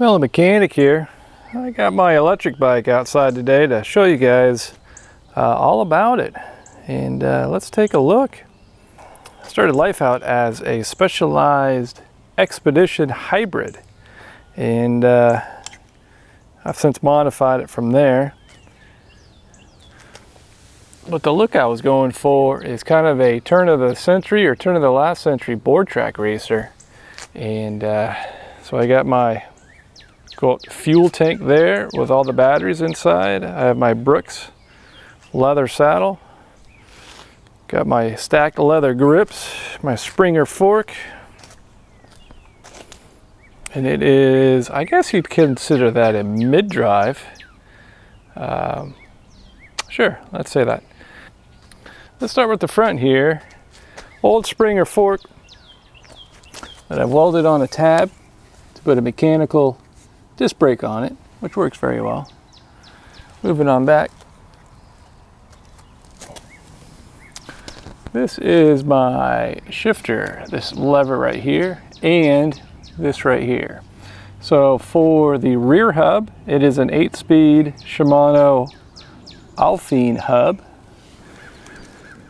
Well, a mechanic here. I got my electric bike outside today to show you guys all about it. And let's take a look. I started life out as a specialized expedition hybrid. And I've since modified it from there. But the look I was going for is kind of a turn of the century or turn of the last century board track racer. And so I got my fuel tank there with all the batteries inside. I have my Brooks leather saddle. Got my stacked leather grips, my Springer fork. And it is, I guess you'd consider that a mid-drive. Sure, let's say that. Let's start with the front here. Old Springer fork that I've welded on a tab to put a mechanical disc brake on it, which works very well. Moving on back. This is my shifter, this lever right here, and this right here. So for the rear hub, it is an 8-speed Shimano Alfine hub.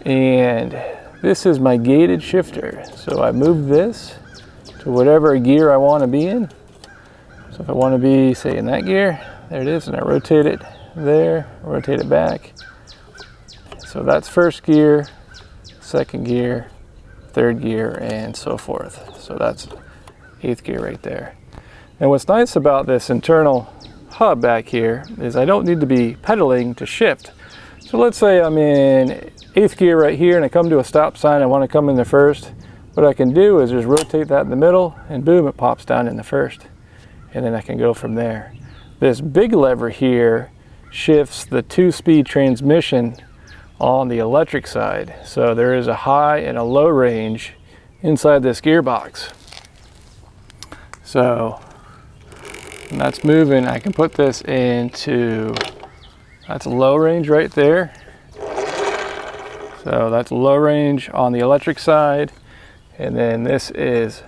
And this is my gated shifter. So I move this to whatever gear I want to be in. So if I want to be, say, in that gear, there it is, and I rotate it there, rotate it back. So that's first gear, second gear, third gear, and so forth. So that's 8th gear right there. And what's nice about this internal hub back here is I don't need to be pedaling to shift. So let's say I'm in 8th gear right here and I come to a stop sign, I want to come in the first. What I can do is just rotate that in the middle and boom, it pops down in the first. And then I can go from there. This big lever here shifts the 2-speed transmission on the electric side. So there is a high and a low range inside this gearbox. So when that's moving, I can put this into, that's a low range right there. So that's low range on the electric side. And then this is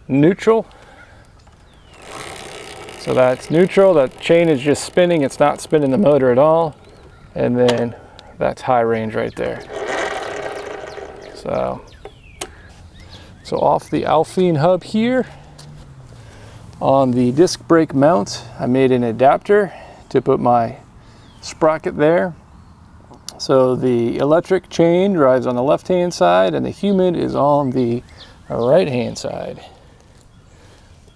neutral. So that's neutral, that chain is just spinning, it's not spinning the motor at all. And then that's high range right there. So off the Alfine hub here, on the disc brake mount, I made an adapter to put my sprocket there. So the electric chain drives on the left-hand side and the humid is on the right-hand side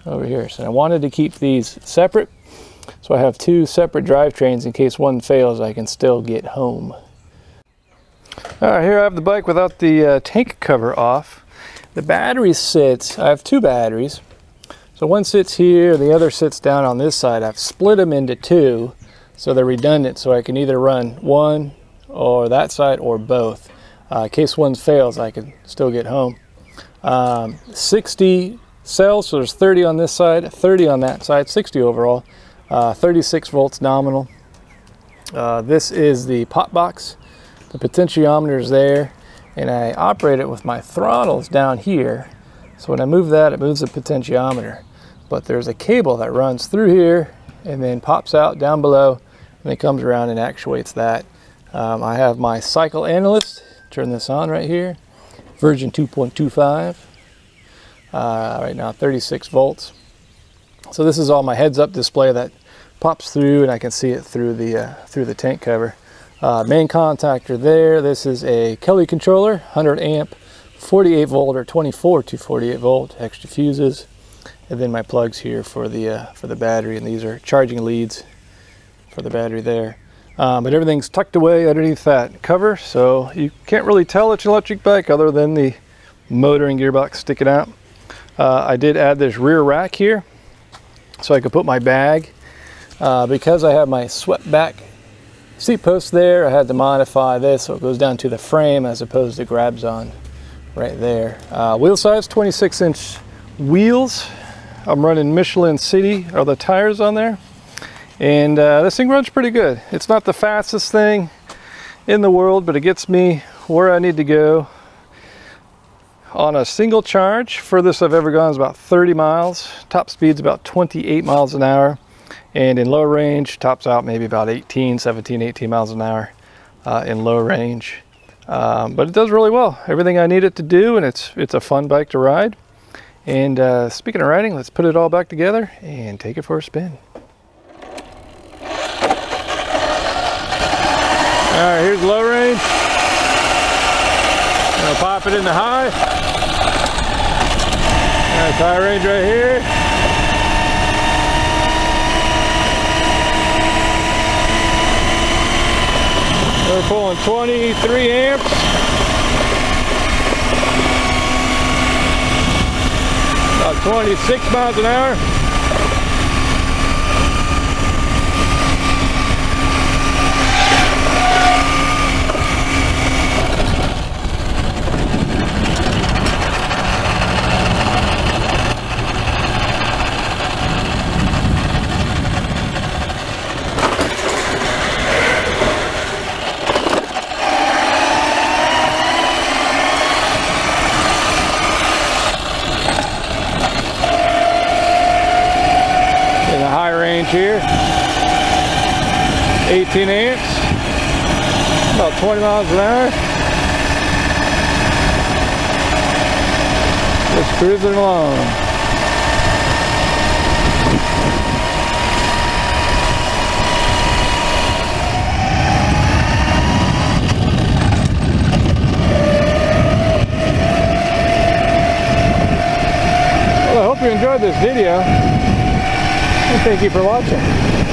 over here. So I wanted to keep these separate, so I have 2 separate drivetrains in case one fails, I can still get home. All right, here I have the bike without the tank cover off. The battery sits, I have 2 batteries. So one sits here, the other sits down on this side. I've split them into 2, so they're redundant, so I can either run one or that side or both. In case one fails, I can still get home. 60 cells, so there's 30 on this side, 30 on that side, 60 overall. 36 volts nominal. This is the pop box. The potentiometer is there, and I operate it with my throttles down here. So when I move that, it moves the potentiometer. But there's a cable that runs through here and then pops out down below and it comes around and actuates that. I have my cycle analyst, turn this on right here, version 2.25. Right now 36 volts. So this is all my heads-up display that pops through and I can see it through the tank cover. Main contactor there. This is a Kelly controller, 100 amp, 48 volt or 24 to 48 volt, extra fuses, and then my plugs here for the battery, and these are charging leads for the battery there. But everything's tucked away underneath that cover, so you can't really tell it's an electric bike other than the motor and gearbox sticking out. I did add this rear rack here so I could put my bag. Because I have my swept back seat post there, I had to modify this so it goes down to the frame as opposed to grabs on right there. Wheel size, 26-inch wheels. I'm running Michelin City, are the tires on there. And this thing runs pretty good. It's not the fastest thing in the world, but it gets me where I need to go. on a single charge. Furthest I've ever gone is about 30 miles. Top speed's about 28 miles an hour. And in low range, tops out maybe about 17, 18 miles an hour in low range. But it does really well. Everything I need it to do, and it's a fun bike to ride. And speaking of riding, let's put it all back together and take it for a spin. All right, here's low range. I'll pop it in the high. That's high range right here. We're pulling 23 amps. About 26 miles an hour. Here, 18 amps, about 20 miles an hour. Just cruising along. Well, I hope you enjoyed this video. Thank you for watching.